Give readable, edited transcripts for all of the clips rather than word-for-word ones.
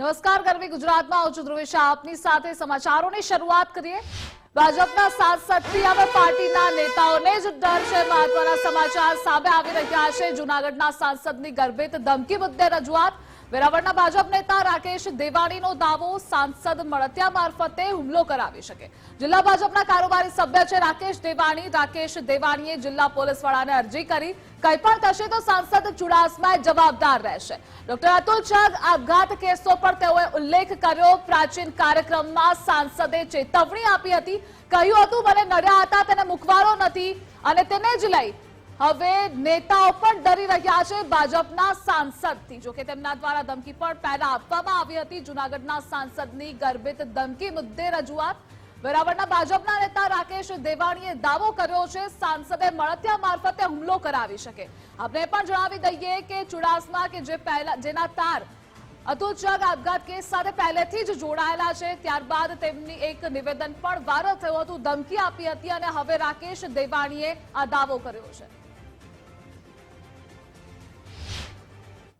નમસ્કાર, ગરવી ગુજરાતમાં હું છું ધ્રુવી શાહ આપની સાથે સમાચારોની શરૂઆત કરીએ। ભાજપના સાંસદથી હવે પાર્ટીના નેતાઓને જ ડર છે। મહત્વના સમાચાર સામે આવી રહ્યા છે। જૂનાગઢના સાંસદની ગર્ભિત ધમકી મુદ્દે રજૂઆત। વેરાવળના ભાજપ નેતા રાકેશ દેવાણીનો દાવો, સાંસદ મળતિયા મારફતે હુમલો કરાવી શકે। જિલ્લા ભાજપના કારોબારી સભ્ય છે રાકેશ દેવાણી। રાકેશ દેવાણીએ જિલ્લા પોલીસ વડાને અરજી કરી, કંઈ પણ થશે તો સાંસદ ચુડાસમા જવાબદાર રહેશે। ડોક્ટર અતુલ ચગ આપઘાત કેસો પર તેઓએ ઉલ્લેખ કર્યો। પ્રાચીન કાર્યક્રમમાં સાંસદે ચેતવણી આપી હતી, કહ્યું હતું મને નડ્યા હતા તેને મૂકવાનો નથી અને તેને જ લઈ હવે નેતાઓ પણ ડરી રહ્યા છે ભાજપના સાંસદથી। જો કે તેમના દ્વારા ધમકી પણ પહેલા આપવામાં આવી હતી। જૂનાગઢના સાંસદની ગર્ભિત ધમકી મુદ્દે રજૂઆત। વેરાવળના ભાજપના નેતા રાકેશ દેવાણીએ દાવો કર્યો છે સાંસદે મળતિયા મારફતે હુમલો કરાવી શકે। આપણે પણ જણાવી દઈએ કે ચુડાસમા કે જેના તાર અતુલ ચગ આપઘાત કેસ સાથે પહેલેથી જ જોડાયેલા છે, ત્યારબાદ તેમની એક નિવેદન પણ વાયરલ થયું હતું, ધમકી આપી હતી અને હવે રાકેશ દેવાણીએ આ દાવો કર્યો છે।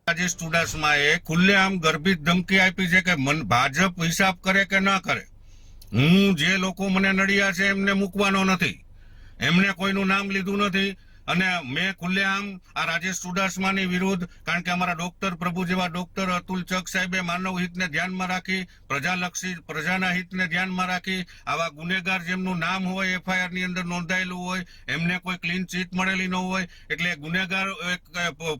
રાજેશ ચુડાસમાએ ખુલ્લેઆમ ગર્ભિત ધમકી આપી છે કે ભાજપ હિસાબ કરે કે ના કરે, હું જે લોકો મને નડ્યા છે એમને મૂકવાનો નથી, એમને કોઈનું નામ લીધું નથી અને મેં ખુલ્લેઆમ આ રાજેશ ચુડાસમાની વિરુદ્ધ, કારણ કે અમારા ડોક્ટર પ્રભુ જેવા ડોક્ટર અતુલ ચગ સાહેબે માનવ હિતને ધ્યાનમાં રાખી, પ્રજાના હિતને ધ્યાનમાં રાખી આવા ગુનેગાર જેમનું નામ હોય એફઆઈઆર ની અંદર નોંધાયેલું હોય, એમને કોઈ ક્લીન ચીટ મળેલી ન હોય, એટલે ગુનેગાર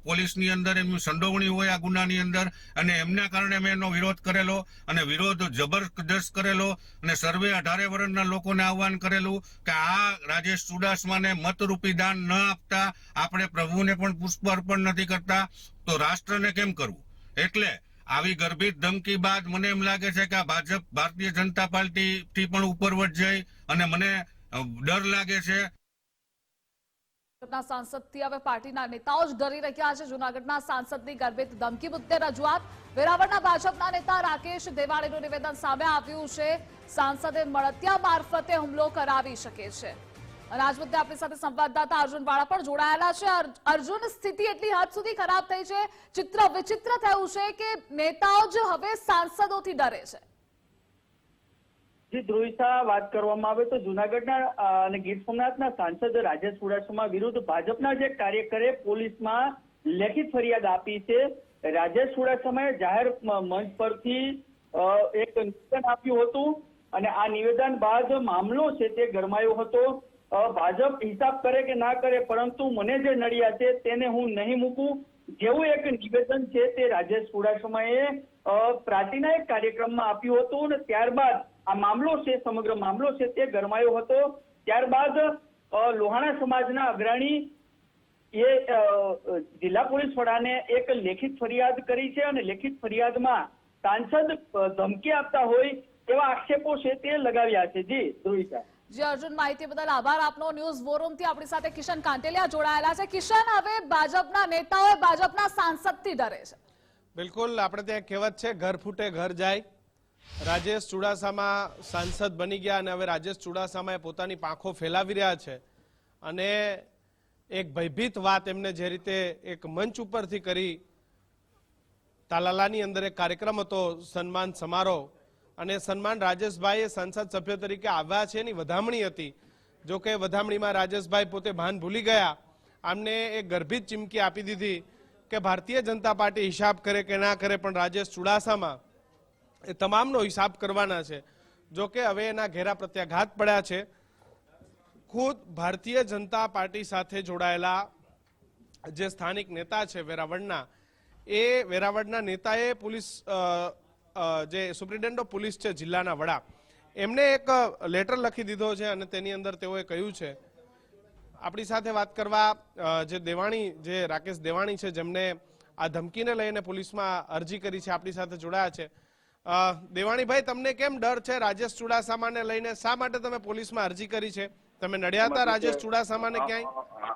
પોલીસની અંદર એમની સંડોવણી હોય આ ગુનાની અંદર, અને એમના કારણે મેં એનો વિરોધ કરેલો અને વિરોધ જબરદસ્ત કરેલો અને સર્વે 18 વર્ષના લોકોને આહવાન કરેલું કે આ રાજેશ ચુડાસમાને મતરૂપી દાન ન આપતા આપણે પ્રભુને પણ પુષ્પ અર્પણ નથી કરતા તો રાષ્ટ્રને કેમ કરવું। એટલે આવી ગર્ભિત ધમકી બાદ મને એમ લાગે છે કે આ ભાજપ ભારતીય જનતા પાર્ટી થી પણ ઉપરવટ જાય અને મને ડર લાગે છે। સાંસદથી હવે પાર્ટીના નેતાઓ જ ડરી રહ્યા છે। જૂનાગઢના સાંસદની ગર્ભિત ધમકી મુદ્દે રજૂઆત। વેરાવળના ભાજપના નેતા રાકેશ દેવાણીનું નિવેદન સામે આવ્યું છે, સાંસદે મળતિયા મારફતે હુમલો કરાવી શકે છે અને આજ મુદ્દે આપણી સાથે સંવાદદાતા અર્જુન વાળા પણ જોડાયેલા છે। અર્જુન, સ્થિતિ એટલી હદ સુધી ખરાબ થઈ છે, ચિત્ર વિચિત્ર થયું છે કે નેતાઓ જ હવે સાંસદોથી ડરે છે। જી ધ્રુવિશા, વાત કરવામાં આવે તો જૂનાગઢના અને ગીર સોમનાથના સાંસદ રાજેશ ચુડાસમા વિરુદ્ધ ભાજપના જે કાર્યકરે પોલીસમાં લેખિત ફરિયાદ આપી છે। રાજેશ ચુડાસમાએ જાહેર મંચ પરથી એક નિવેદન આપ્યું હતું અને આ નિવેદન બાદ મામલો છે તે ગરમાયો હતો। ભાજપ હિસાબ કરે કે ના કરે પરંતુ મને જે નડ્યા છે તેને હું નહીં મૂકું જેવું એક નિવેદન છે તે રાજેશ ચુડાસમાએ પ્રાચીના એક કાર્યક્રમમાં આપ્યું હતું અને ત્યારબાદ આ મામલો છે, સમગ્ર મામલો છે તે ગરમાયો હતો। ત્યારબાદ લોહાણા સમાજના અગ્રણી એ જિલ્લા પોલીસ વડાને એક લેખિત ફરિયાદ કરી છે અને લેખિત ફરિયાદમાં સાંસદ ધમકી આપતા હોય એવા આક્ષેપો છે તે લગાવ્યા છે। જી ધ્રુવિકા। જી અર્જુન, માહિતી બદલ આભાર આપનો। ન્યૂઝ વોરૂમથી આપણી સાથે કિશન કાંટેલિયા જોડાયેલા છે। કિશન, હવે ભાજપના નેતાઓ ભાજપના સાંસદથી ડરે છે। બિલકુલ, આપણે ત્યાં કહેવત છે ઘર ફૂટે ઘર જાય। રાજેશ ચુડાસમા સાંસદ બની ગયા અને હવે રાજેશ ચુડાસમાએ પોતાની પાંખો ફેલાવી રહ્યા છે અને એક ભયભીત વાત એમને જે રીતે એક મંચ ઉપરથી કરી, તાલાલાની અંદર એક કાર્યક્રમ હતો સન્માન સમારોહ અને સન્માન રાજેશભાઈ સંસદ સભ્ય તરીકે આવ્યા છે એની વધામણી હતી। જો કે વધામણીમાં રાજેશભાઈ પોતે ભાન ભૂલી ગયા, આમને એક ગર્ભિત ચીમકી આપી દીધી કે ભારતીય જનતા પાર્ટી હિસાબ કરે કે ના કરે પણ રાજેશ ચુડાસમા એ તમામનો હિસાબ કરવાના છે। જો કે હવે એના ઘેરા પ્રત્યાઘાત પડ્યા છે। ખુદ ભારતીય જનતા પાર્ટી સાથે જોડાયેલા જે સ્થાનિક નેતા છે વેરાવળના, એ વેરાવળના નેતાએ પોલીસ જે સુપ્રિન્ટેન્ડન્ટ ઓફ પોલીસ છે જિલ્લાના વડા, એમને એક લેટર લખી દીધો છે અને તેની અંદર તેઓએ કહ્યું છે। આપણી સાથે વાત કરવા જે દેવાણી, જે રાકેશ દેવાણી છે જેમને આ ધમકીને લઈને પોલીસમાં અરજી કરી છે, આપણી સાથે જોડાયા છે। દેવાણીભાઈ, તમને કેમ ડર છે રાજેશ ચુડાસમાને લઈને? શા માટે તમે પોલીસમાં અરજી કરી છે? તમે નડ્યા હતા રાજેશ ચુડાસમાને ક્યાંય?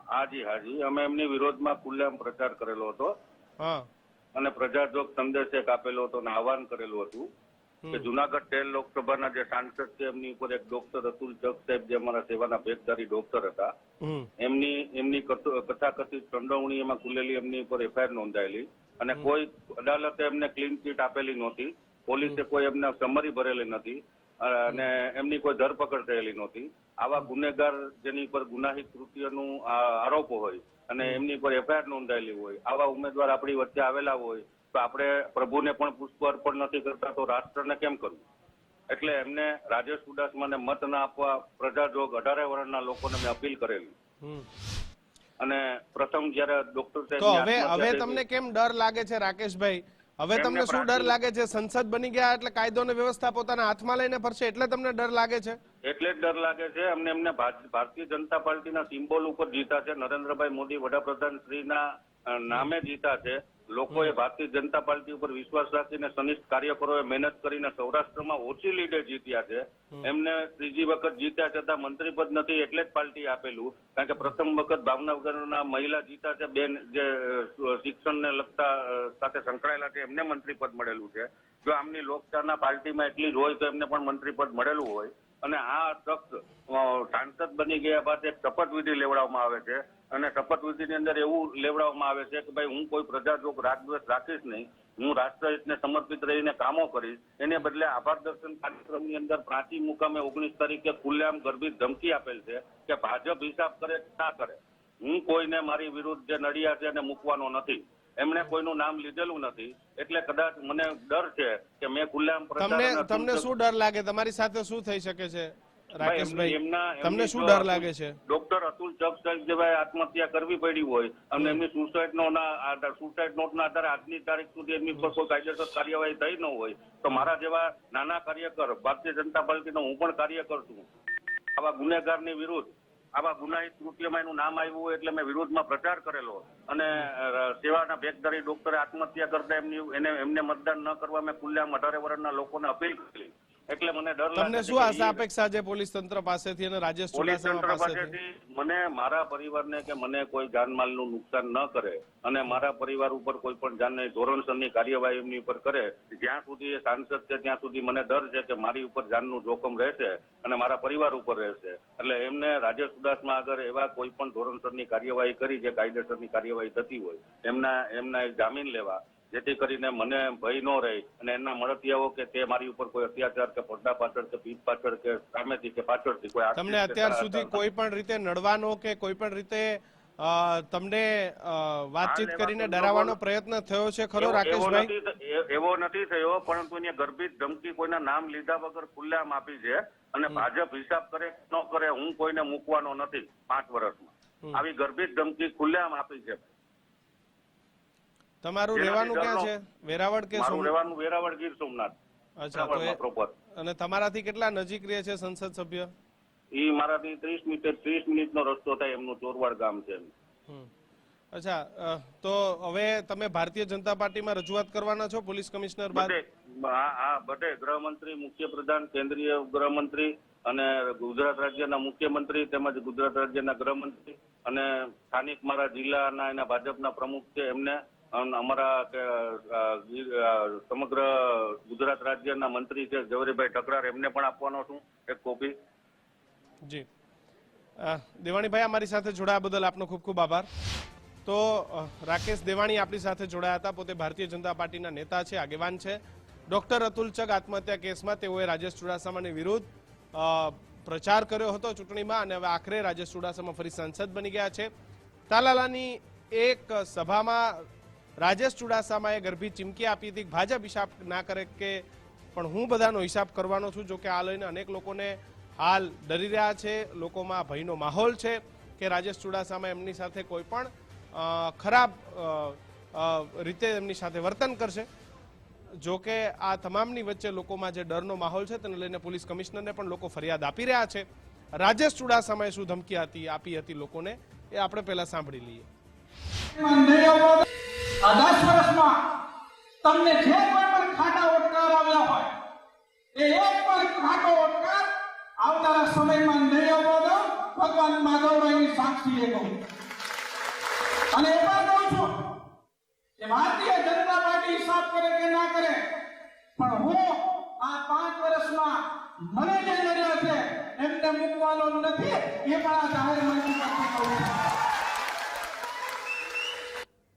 હાજી, અમે એમની વિરોધમાં ખુલ્લેઆમ પ્રચાર કરેલો હતો અને પ્રજાજોગ સંદેશ એક આપેલો હતો અને આહવાન કરેલું હતું કે જુનાગઢ 13 લોકસભાના જે સાંસદ છે એમની ઉપર એક ડોક્ટર અતુલ ચગ સાહેબ જે અમારા સેવાના ભેગદારી ડોક્ટર હતા, એમની કથાકથિત સંડોવણી એમાં ખુલેલી એમની ઉપર એફઆઈઆર નોંધાયેલી અને કોઈ અદાલતે એમને ક્લીન ચીટ આપેલી નહોતી પોલીસે કોઈ એમને સમરી ભરેલી નથી અને એમની કોઈ ધરપકડ થયેલી નહોતી. આવા ગુનેગાર જેની પર ગુનાહિત કૃત્યનું આરોપ હોય અને એમની પર એફઆઈઆર નોંધાયેલી હોય, આવા ઉમેદવાર આપણી વચ્ચે આવેલા હોય તો આપણે પ્રભુને પણ પુષ્પ અર્પણ નથી કરતા તો રાષ્ટ્રને કેમ કરવું? એટલે એમને રાજેશ ચુડાસમાને મત ના આપવા પ્રજાજોગ 18 વર્ષના લોકોને મેં અપીલ કરેલી. અને પ્રથમ જયારે ડોક્ટર તો હવે તમને કેમ ડર લાગે છે રાકેશભાઈ? હવે તમને શું ડર લાગે છે? સંસદ બની ગયા એટલે કાયદો અને વ્યવસ્થા પોતાના હાથમાં લઈને ફરશે એટલે તમને ડર લાગે છે? એટલે જ ડર લાગે છે. એમને ભારતીય જનતા પાર્ટીના સિમ્બોલ ઉપર જીતા છે, નરેન્દ્રભાઈ મોદી વડાપ્રધાન શ્રીના નામે જીતા છે. લોકોએ ભારતીય જનતા પાર્ટી ઉપર વિશ્વાસ રાખીને સનિષ્ઠ કાર્યકરોએ મહેનત કરીને સૌરાષ્ટ્રમાં ઓછી લીડે જીત્યા છે. એમને ત્રીજી વખત જીત્યા છતાં મંત્રી પદ નથી એટલે જ પાર્ટી આપેલું, કારણ કે પ્રથમ વખત ભાવનગરના મહિલા જીતા છે, બેન જે શિક્ષણને લગતા સાથે સંકળાયેલા છે, એમને મંત્રી પદ મળેલું છે. જો આમની લોકચાહના પાર્ટીમાં એટલી જ હોય તો એમને પણ મંત્રી પદ મળેલું હોય. અને આ શખ્સ સાંસદ બની ગયા બાદ એક શપથવિધિ લેવડાવવામાં આવે છે અને શપથવિધિની અંદર એવું લેવડાવવામાં આવે છે કે ભાઈ હું કોઈ પ્રજાજોગ રાગદ્વેષ રાખીશ નહીં, હું રાષ્ટ્રહિતને સમર્પિત રહીને કામો કરીશ. એને બદલે આભાર દર્શન કાર્યક્રમની અંદર પ્રાંતિજ મુકામે 19 તારીખે ખુલ્લેઆમ ગર્ભિત ધમકી આપેલ છે કે ભાજપ હિસાબ કરે ના કરે, હું કોઈને મારી વિરુદ્ધ જે નડિયા છે એને મૂકવાનો નથી. એમણે કોઈનું નામ લીધેલું નથી એટલે કદાચ મને ડર છે કે મેં ખુલ્લેઆમ તમને શું ડર લાગે? તમારી સાથે શું થઈ શકે છે રાકેશભાઈ? તમને શું ડર લાગે છે? ડોક્ટર અતુલ ચગ સાહેબ જેવા આત્મહત્યા કરવી પડી હોય અને એમની સુસાઇડ નોટના આધારે આજની તારીખ સુધી એમની પર કોઈ કાયદેસર કાર્યવાહી થઈ ન હોય તો મારા જેવા નાના કાર્યકર, ભારતીય જનતા પાર્ટીનો હું પણ કાર્યકર છું, આવા ગુનેગારની વિરુદ્ધ, આવા ગુનાહિત કૃત્યમાં એનું નામ આવ્યું હોય એટલે મેં વિરોધમાં પ્રચાર કરેલો અને સેવાના ભેગ ધરી ડોક્ટરે આત્મહત્યા કરતા એમને મતદાન ન કરવા મેં ખુલ્લેઆમ 18 વર્ષના લોકોને અપીલ કરી. એટલે મને ડર લાગે. તમને શું આશા અપેક્ષા છે પોલીસ તંત્ર પાસેથી અને રાજેશ ચુડાસમા પાસેથી? મને મારા પરિવારને કે મને કોઈ જાનમાલનું નુકસાન ન કરે અને મારા પરિવાર ઉપર કોઈ પણ જાનની ધોરણસરની કાર્યવાહી એમની ઉપર કરે, જ્યાં સુધી એ સાંસદ છે ત્યાં સુધી મને ડર છે કે મારી ઉપર જાનનું જોખમ રહેશે અને મારા પરિવાર ઉપર રહેશે. એટલે એમને રાજેશ ચુડાસમા આગળ એવા કોઈ પણ ધોરણસરની કાર્યવાહી કરી જે કાયદેસરની કાર્યવાહી થતી હોય એમના જામીન લેવા, જેથી કરીને મને ભય ન રહે અને એના મળતિયાઓ કે તે મારી ઉપર કોઈ અત્યાચાર કે પડદા પાછળ કે પીઠ પાછળ કે સામેથી કે પાછળથી કોઈ તમને અત્યાર સુધી કોઈ પણ રીતે નડવાનો કે કોઈ પણ રીતે તમને વાતચીત કરીને ડરાવવાનો પ્રયત્ન થયો છે ખરો રાકેશભાઈ? એવો નથી થયો, પરંતુ એને ગર્ભિત ધમકી કોઈના નામ લીધા વગર ખુલ્લેઆમ આપી છે અને ભાજપ હિસાબ કરે ન કરે હું કોઈને મૂકવાનો નથી 5 વર્ષમાં. આવી ગર્ભિત ધમકી ખુલ્લેઆમ આપી છે. તમારું રહેવાનું ક્યાં છે? વેરાવળ કે મારું રહેવાનું વેરાવળ, ગીર સોમનાથ. અચ્છા, અને તમારાથી કેટલા નજીક રહે છે સંસદ સભ્ય? ઈ મારાથી 30 મિનિટનો રસ્તો થાય, એમનું ચોરવાડ ગામ છે. અચ્છા, તો હવે તમે ભારતીય જનતા પાર્ટીમાં રજૂઆત કરવાના છો પોલીસ કમિશનર બાદ? હા, બધે ગૃહમંત્રી, મુખ્યપ્રધાન, કેન્દ્રીય ગૃહમંત્રી અને ગુજરાત રાજ્યના મુખ્યમંત્રી તેમજ ગુજરાત રાજ્યના ગૃહમંત્રી અને સ્થાનિક મારા જિલ્લાના એના ભાજપના પ્રમુખ છે એમને, અમારા સમગ્ર ગુજરાત રાજ્યના મંત્રી છે જવરીભાઈ ઠકરાર, એમને પણ આપવાનો છું એક કોપી. જી દેવાણીભાઈ, અમારી સાથે જોડાયા બદલ આપનો ખૂબ ખૂબ આભાર. તો રાકેશ દેવાણી આપણી સાથે જોડાયા હતા. પોતે ભારતીય જનતા પાર્ટીના નેતા છે, આગેવાન છે. ડોક્ટર અતુલ ચગ આત્મહત્યા કેસમાં તેઓએ રાજેશ ચુડાસમાની વિરુદ્ધ પ્રચાર કર્યો હતો ચૂંટણીમાં અને હવે આખરે રાજેશ ચુડાસમા ફરી સાંસદ બની ગયા છે. તાલાલાની એક સભામાં રાજેશ ચુડાસમાએ ગર્ભી ચીમકી આપી હતી ભાજપ હિસાબ ના કરે કે પણ હું બધાનો હિસાબ કરવાનો છું. જો કે આ લઈને અનેક લોકોને હાલ ડરી રહ્યા છે, લોકોમાં ભયનો માહોલ છે કે રાજેશ ચુડાસમા એમની સાથે કોઈ પણ ખરાબ રીતે એમની સાથે વર્તન કરશે. જો કે આ તમામની વચ્ચે લોકોમાં જે ડરનો માહોલ છે તેને લઈને પોલીસ કમિશનરને પણ લોકો ફરિયાદ આપી રહ્યા છે. રાજેશ ચુડાસમાએ શું ધમકી આપી હતી લોકોને એ આપણે પહેલા સાંભળી લઈએ. 10 વર્ષમાં તમને જે કોઈ પણ ખાટા ઓટકાર આવ્યા હોય એ એક પણ ખાટો ઓટકાર આવનારા સમયમાં નહીં આવવાનો ભગવાન માધવભાઈની સાક્ષી એ કહું. અને એ પણ કહું છું કે ભારતીય જનતા પાર્ટી હિસાબ કરે કે ના કરે પણ હું આ 5 વર્ષમાં મને જે નડ્યા છે એમને મૂકવાનો નથી એ પણ આ જાહેર મંચ